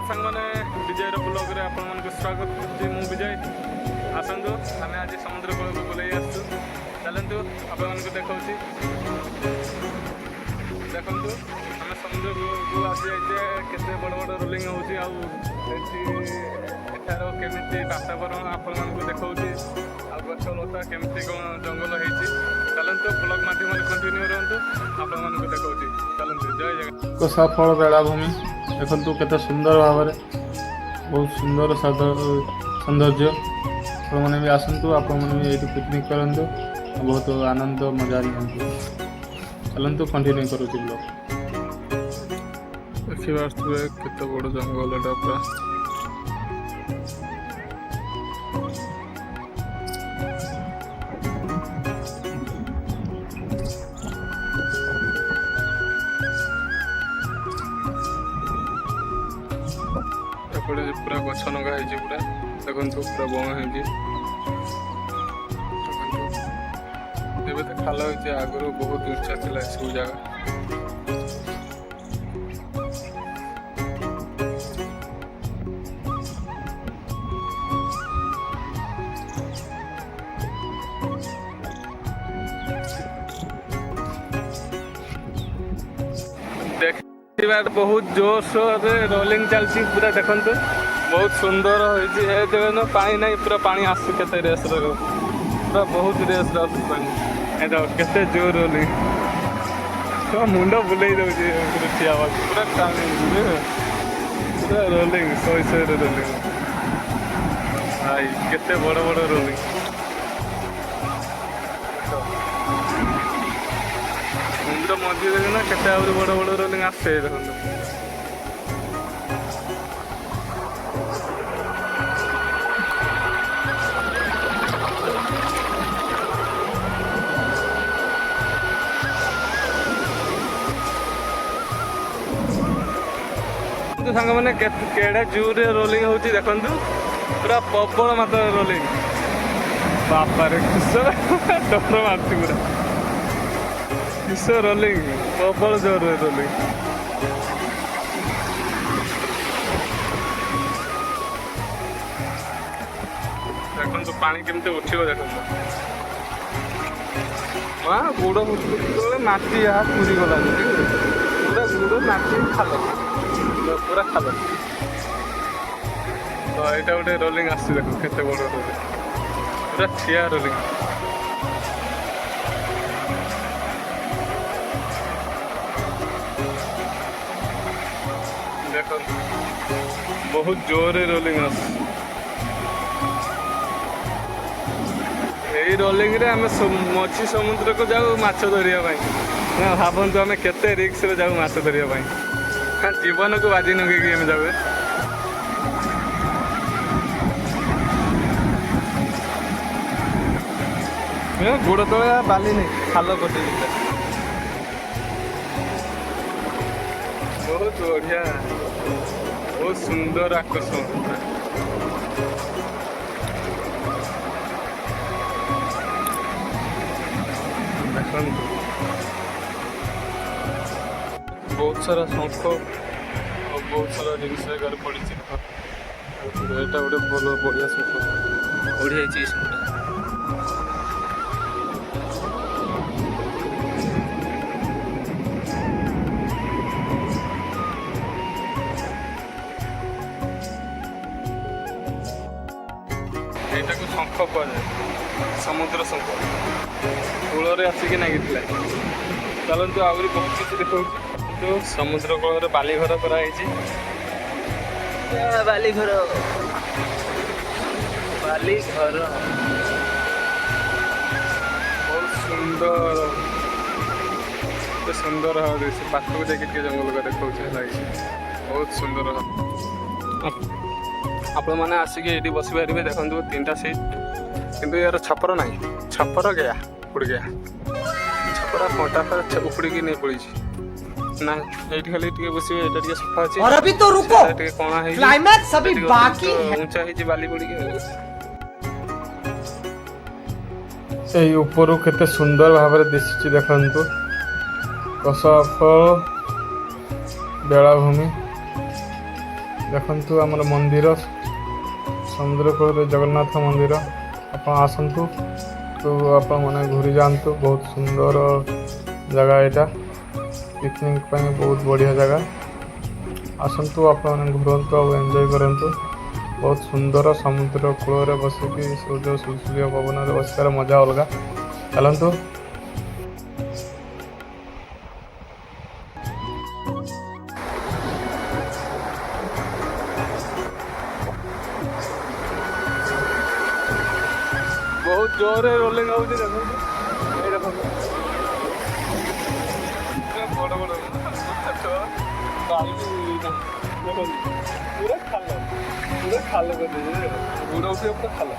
सांग मैंने विजय ब्लॉग रे आपण मन स्वागत करछि मु विजय आसंतु आमे आज समुद्र कूल को बुलाई आसु चलंतु आपण मन को देखाउछि देखंतु आमे समुद्र को आसी जाइते केते बड़ बड़ रोलिंग होउछि आ एठारो केमिति वातावरण आपण मन को देखाउछि आ गछ लता केमिति कोन जंगल हेछि चलंतु ब्लॉग माध्यम रे कंटिन्यू रहंतु आपण मन को देखाउछि चलंतु जय जगन्नाथ को सफल बेलाभूमि देखु केते सुंदर भाव बहुत सुंदर सौंदर्य आपने भी आसतु आपने भी ये पिकनिक करूँ बहुत आनंद मजा नियंतु चलतु कंटिन्यू करुँच ब्लॉग देखिए केते बड़ जंगल एटा पूरा पूरा गछ नगा है पूरा देखो पूरा बण है तो खाल हो आगु बहुत उच्चा था सब जगह बहुत जोर शोर रोलिंग चलती पूरा देखु बहुत सुंदर हो पानी नहीं पूरा पानी आसू के रेस पूरा बहुत रेस के जोर रोलिंग तो मुंड बुले ठिया पूरा टाणी पूरा रोलिंग शहे रोलिंग भाई केते बड़ बड़ रोलिंग समुद्र मझे देखना केते आहुरी बड़ बड़ रोलिंग आसे देखो सांग मैंने केड़े जूरे रोलिंग होती देखु पूरा प्रबल मात्रा रोलिंग बापारे किस डर मारती पूरा किस रोलिंग प्रबल जोर रोलिंग देखो पानी केमती उठिब देखो हाँ गुड़ माटी यहाँ पूरी गला पूरा गुड़ माटी खाल पूरा खाल तो यहाँ गोटे रोलिंग आस देखो केते बड़ रोलिंग पूरा ठिया रोलिंग देख बहुत जोर रोलिंग आस रोलिंग रे आम मझी समुद्र को जाऊ माछ धरिया भावतु आम केते रिक्स रे जाऊ माछ धरिया जीवन को बाजी नगे आम जाऊ गोड़ तले बाली नहीं खाल कटे बहुत बढ़िया बहुत सुंदर आकर्षण बहुत सारा शंख और बहुत सारा जिनस पड़ी यहाँ गोटे भल बढ़िया शंख बढ़िया यहाँ को शंख कहुए समुद्र शंख कूल आसिक नागिला चलतु आहरी बहुत किसी देखो तो समुद्र कूल बाली घर कराई बाली घर बहुत सुंदर सुंदर पाख को जाके जंगल का देखा बहुत सुंदर आपण मैंने आसिक ये बस पारे देखो 3टा सीट किंतु यार छपर ना छपर गया उड़ गया छपरा कंटा उपड़ी नहीं पड़ी ना ये खाली बस सफा अच्छे और अभी तो रुको कणा है क्लाइमैक्स अभी बाकी है ऊंचा है बाली पड़ी से ऊपर केते सुंदर भाव दिशुची देखंतु कसफ बेलाभूमि ଦେଖନ୍ତୁ ଆମର ମନ୍ଦିର ସମୁଦ୍ର କୂଳରେ ଜଗନ୍ନାଥ ମନ୍ଦିର ଆପଣ ଆସନ୍ତୁ ତ ଆପଣମାନେ ଘୁରି ଯାଆନ୍ତୁ। ବହୁତ ସୁନ୍ଦର ଜାଗା ଏଇଟା, ପିକନିକ୍ ପାଇଁ ବହୁତ ବଢ଼ିଆ ଜାଗା। ଆସନ୍ତୁ ଆପଣମାନେ ଘୁରନ୍ତୁ ଆଉ ଏନ୍ଜୟ କରନ୍ତୁ। ବହୁତ ସୁନ୍ଦର ସମୁଦ୍ର କୂଳରେ ବସିକି ସୂର୍ଯ୍ୟ ସୁଲସୁଲିଆ ପବନରେ ବସିବାର ମଜା ଅଲଗା। ଚାଲନ୍ତୁ। ବହୁତ ଜୋରରେ ରୋଲିଂ ହେଉଛି ଦେଖନ୍ତୁ। ଏଇ ଦେଖନ୍ତୁ ବଡ଼ ବଡ଼ ଦେଖନ୍ତୁ ପୁରା ଖାଲ କରିଦେଇଛି, ବୁଡ଼ ଉଠିବ ପୁରା ଖାଲ।